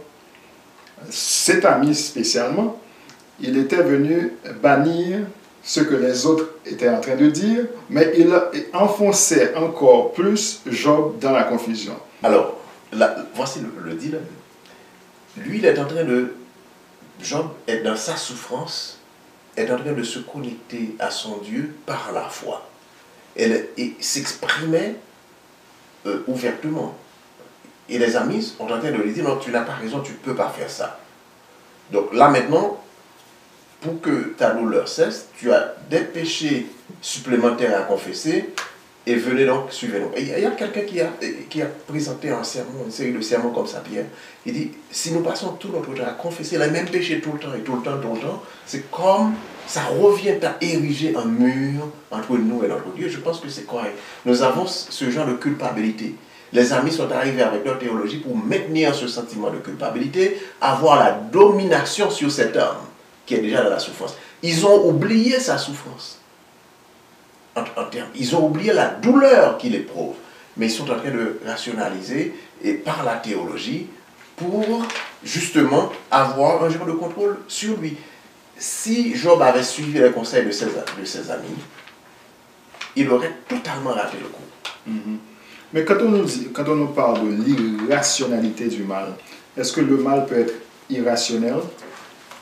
cet ami spécialement, il était venu bannir ce que les autres étaient en train de dire, mais il enfonçait encore plus Job dans la confusion. Alors, voici le dilemme. Lui, Job est dans sa souffrance, est en train de se connecter à son Dieu par la foi. Et s'exprimait ouvertement. Et les amis sont en train de lui dire, non, tu n'as pas raison, tu ne peux pas faire ça. Donc là maintenant, pour que ta douleur cesse, tu as des péchés supplémentaires à confesser, et venez donc, suivez-nous. Et il y a quelqu'un qui a présenté un sermon, une série de sermons comme ça, Pierre. Il dit, si nous passons tout notre temps à confesser les mêmes péchés tout le temps et tout le temps, c'est comme ça revient à ériger un mur entre nous et notre Dieu. Je pense que c'est correct. Nous avons ce genre de culpabilité. Les amis sont arrivés avec leur théologie pour maintenir ce sentiment de culpabilité, avoir la domination sur cet homme qui est déjà dans la souffrance. Ils ont oublié sa souffrance. Ils ont oublié la douleur qu'il éprouve, mais ils sont en train de rationaliser et par la théologie pour justement avoir un genre de contrôle sur lui. Si Job avait suivi les conseils de ses amis, il aurait totalement raté le coup. Mais quand on nous parle de l'irrationalité du mal, est-ce que le mal peut être irrationnel?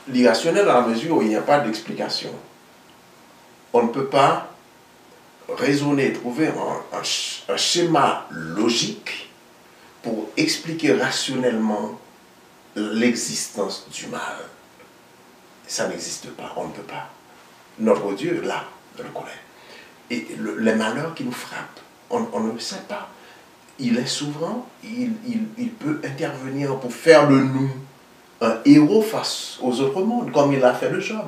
L'irrationnel dans la mesure où il n'y a pas d'explication. On ne peut pas raisonner, trouver un schéma logique pour expliquer rationnellement l'existence du mal. Ça n'existe pas, on ne peut pas. Notre Dieu, là, le connaît. Et les malheurs qui nous frappent, on ne le sait pas. Il est souverain, il peut intervenir pour faire de nous un héros face aux autres mondes, comme il l'a fait de Job.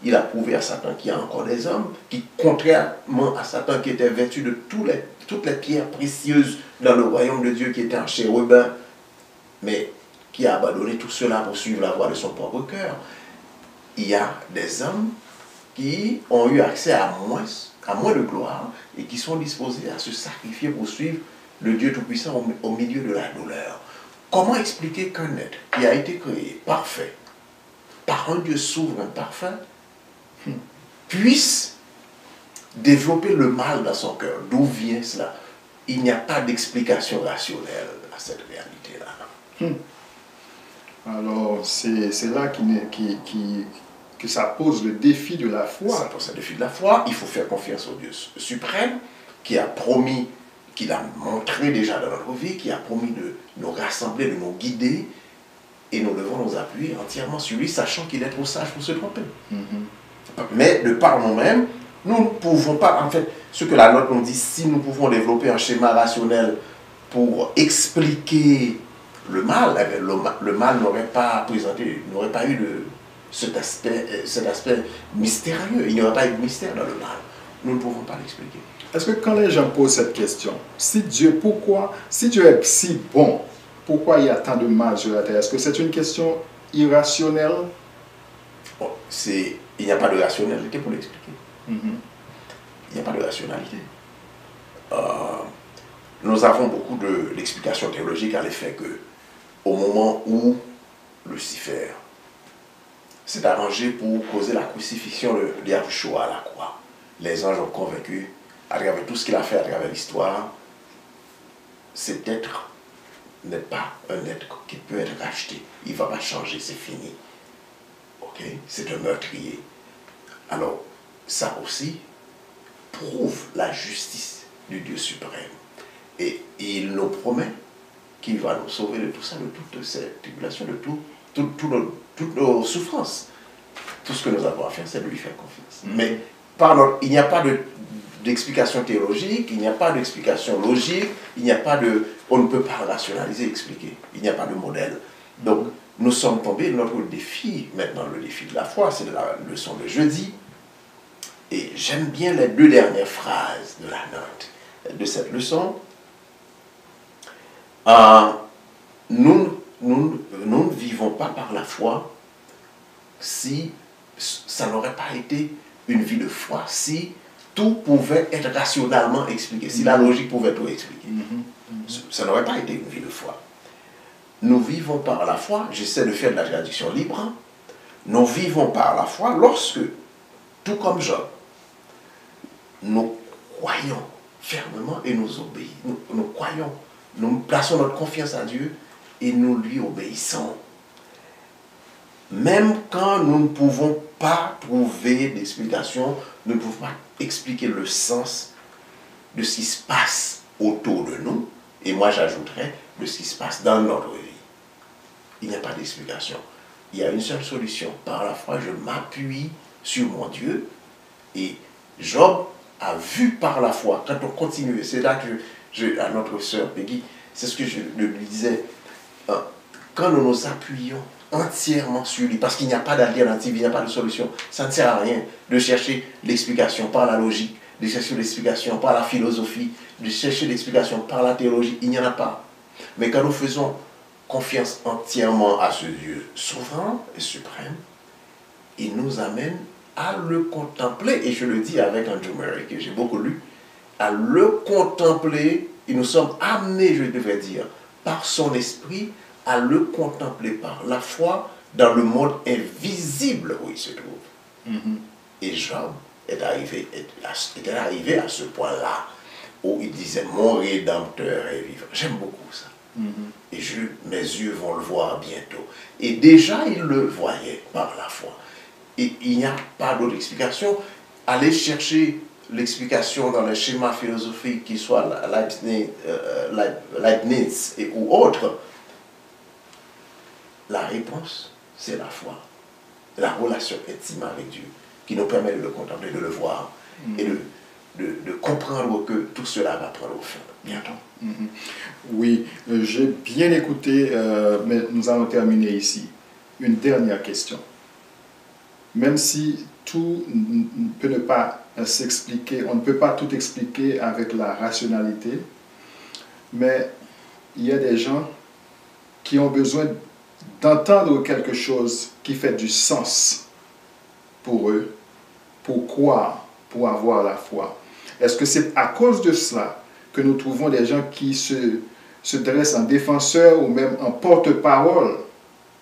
Il a prouvé à Satan qu'il y a encore des hommes qui, contrairement à Satan qui était vêtu de toutes les pierres précieuses dans le royaume de Dieu, qui était un chérubin, mais qui a abandonné tout cela pour suivre la voie de son propre cœur. Il y a des hommes qui ont eu accès à moins de gloire et qui sont disposés à se sacrifier pour suivre le Dieu Tout-Puissant au milieu de la douleur. Comment expliquer qu'un être qui a été créé parfait, par un Dieu souverain parfait, puisse développer le mal dans son cœur? D'où vient cela? Il n'y a pas d'explication rationnelle à cette réalité-là. Alors, c'est là que ça pose le défi de la foi. Ça pose le défi de la foi. Il faut faire confiance au Dieu suprême qui a promis, qui l'a montré déjà dans notre vie, qui a promis de nous rassembler, de nous guider. Et nous devons nous appuyer entièrement sur lui, sachant qu'il est trop sage pour se tromper. Mais de par nous-mêmes, nous ne pouvons pas, en fait, ce que la note nous dit, si nous pouvons développer un schéma rationnel pour expliquer le mal, eh bien, le mal n'aurait pas présenté, n'aurait pas eu cet aspect mystérieux. Il n'y aurait pas eu de mystère dans le mal. Nous ne pouvons pas l'expliquer. Est-ce que quand les gens posent cette question, si Dieu est si bon, pourquoi il y a tant de mal sur la terre? Est-ce que c'est une question irrationnelle? Bon, il n'y a pas de rationalité pour l'expliquer. Il n'y a pas de rationalité. Nous avons beaucoup d'explications théologiques à l'effet que au moment où Lucifer s'est arrangé pour causer la crucifixion de Yahushua à la croix, les anges ont convaincu, à travers tout ce qu'il a fait à travers l'histoire, cet être n'est pas un être qui peut être racheté. Il ne va pas changer, c'est fini. Ok? C'est un meurtrier. Alors, ça aussi prouve la justice du Dieu suprême. Et il nous promet qu'il va nous sauver de tout ça, de toutes ces tribulations, de toutes nos souffrances. Tout ce que nous avons à faire, c'est de lui faire confiance. Mais il n'y a pas d'explication théologique, il n'y a pas d'explication logique, on ne peut pas rationaliser, expliquer. Il n'y a pas de modèle. Donc, nous sommes tombés, notre défi, maintenant le défi de la foi, c'est la leçon de jeudi. Et j'aime bien les 2 dernières phrases de la note de cette leçon. Nous ne vivons pas par la foi si ça n'aurait pas été une vie de foi, si tout pouvait être rationnellement expliqué, si la logique pouvait tout expliquer. Ça n'aurait pas été une vie de foi. Nous vivons par la foi, j'essaie de faire de la traduction libre, nous vivons par la foi lorsque, tout comme Job, nous croyons fermement et nous obéissons. Nous croyons, nous plaçons notre confiance à Dieu et nous lui obéissons. Même quand nous ne pouvons pas trouver d'explication, nous ne pouvons pas expliquer le sens de ce qui se passe autour de nous, et moi j'ajouterais de ce qui se passe dans notre vie. Il n'y a pas d'explication. Il y a une seule solution. Par la foi, je m'appuie sur mon Dieu, et Job a vu par la foi, quand on continue, c'est là que à notre sœur Peggy, c'est ce que je lui disais, quand nous nous appuyons entièrement sur lui, parce qu'il n'y a pas d'alternative, il n'y a pas de solution, ça ne sert à rien de chercher l'explication par la logique, de chercher l'explication par la philosophie, de chercher l'explication par la théologie, il n'y en a pas. Mais quand nous faisons confiance entièrement à ce Dieu souverain et suprême, il nous amène à le contempler, et je le dis avec Andrew Murray, que j'ai beaucoup lu, à le contempler, et nous sommes amenés, je devrais dire, par son esprit, à le contempler par la foi dans le monde invisible où il se trouve. Et Job était arrivé à ce point-là, où il disait, mon Rédempteur est vivant. J'aime beaucoup ça. Et mes yeux vont le voir bientôt. Et déjà, il le voyait par la foi. Et il n'y a pas d'autre explication. Allez chercher l'explication dans les schémas philosophiques, qu'ils soient Leibniz ou autres. La réponse, c'est la foi. La relation intime avec Dieu qui nous permet de le contempler, de le voir et de comprendre que tout cela va prendre fin bientôt. Oui, j'ai bien écouté, mais nous allons terminer ici. Une dernière question. Même si tout peut ne pas s'expliquer, on ne peut pas tout expliquer avec la rationalité, mais il y a des gens qui ont besoin d'entendre quelque chose qui fait du sens pour eux, pour croire, pour avoir la foi. Est-ce que c'est à cause de cela que nous trouvons des gens qui se dressent en défenseurs ou même en porte-parole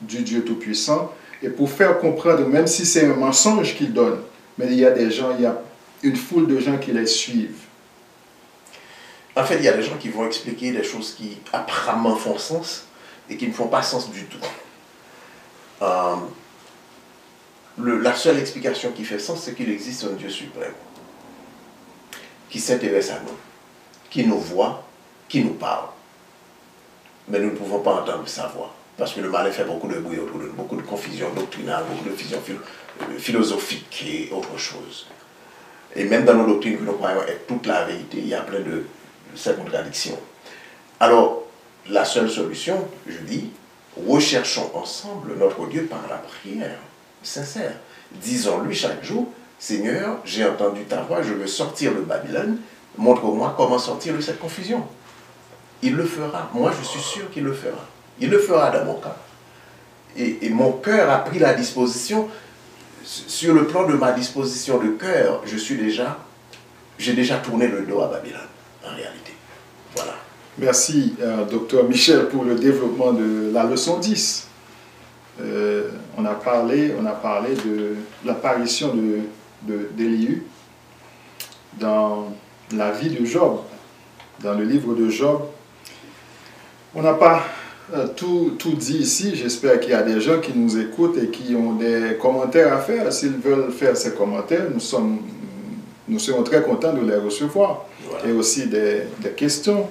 du Dieu Tout-Puissant, et pour faire comprendre, même si c'est un mensonge qu'ils donnent, mais il y a des gens, il y a une foule de gens qui les suivent? En fait, il y a des gens qui vont expliquer des choses qui apparemment font sens et qui ne font pas sens du tout. la seule explication qui fait sens, c'est qu'il existe un Dieu suprême qui s'intéresse à nous, qui nous voit, qui nous parle. Mais nous ne pouvons pas entendre sa voix. Parce que le mal fait beaucoup de bruit autour de nous, beaucoup de confusion doctrinale, beaucoup de confusion philosophique et autre chose. Et même dans nos doctrines que nous croyons être toute la vérité, il y a plein de ces contradictions. Alors, la seule solution, je dis, recherchons ensemble notre Dieu par la prière sincère. Disons-lui chaque jour, Seigneur, j'ai entendu ta voix, je veux sortir de Babylone, montre-moi comment sortir de cette confusion. Il le fera, moi je suis sûr qu'il le fera. Il le fera dans mon cas. Et mon cœur a pris la disposition, sur le plan de ma disposition de cœur, j'ai déjà tourné le dos à Babylone, en réalité. Voilà. Merci, Dr Michel, pour le développement de la leçon 10. On a parlé de l'apparition d'Élihu dans la vie de Job, dans le livre de Job. On n'a pas tout dit ici. J'espère qu'il y a des gens qui nous écoutent et qui ont des commentaires à faire. S'ils veulent faire ces commentaires, nous serons très contents de les recevoir. Voilà. Et aussi des questions.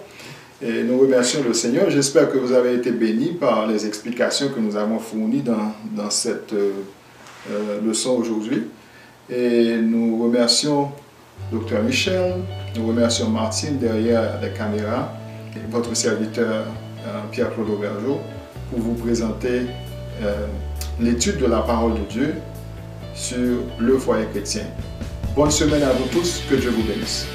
Et nous remercions le Seigneur. J'espère que vous avez été bénis par les explications que nous avons fournies dans cette leçon aujourd'hui. Et nous remercions Dr Michel, nous remercions Martine derrière les caméras et votre serviteur Pierre-Claude Aubergeau pour vous présenter l'étude de la parole de Dieu sur le foyer chrétien. Bonne semaine à vous tous, que Dieu vous bénisse.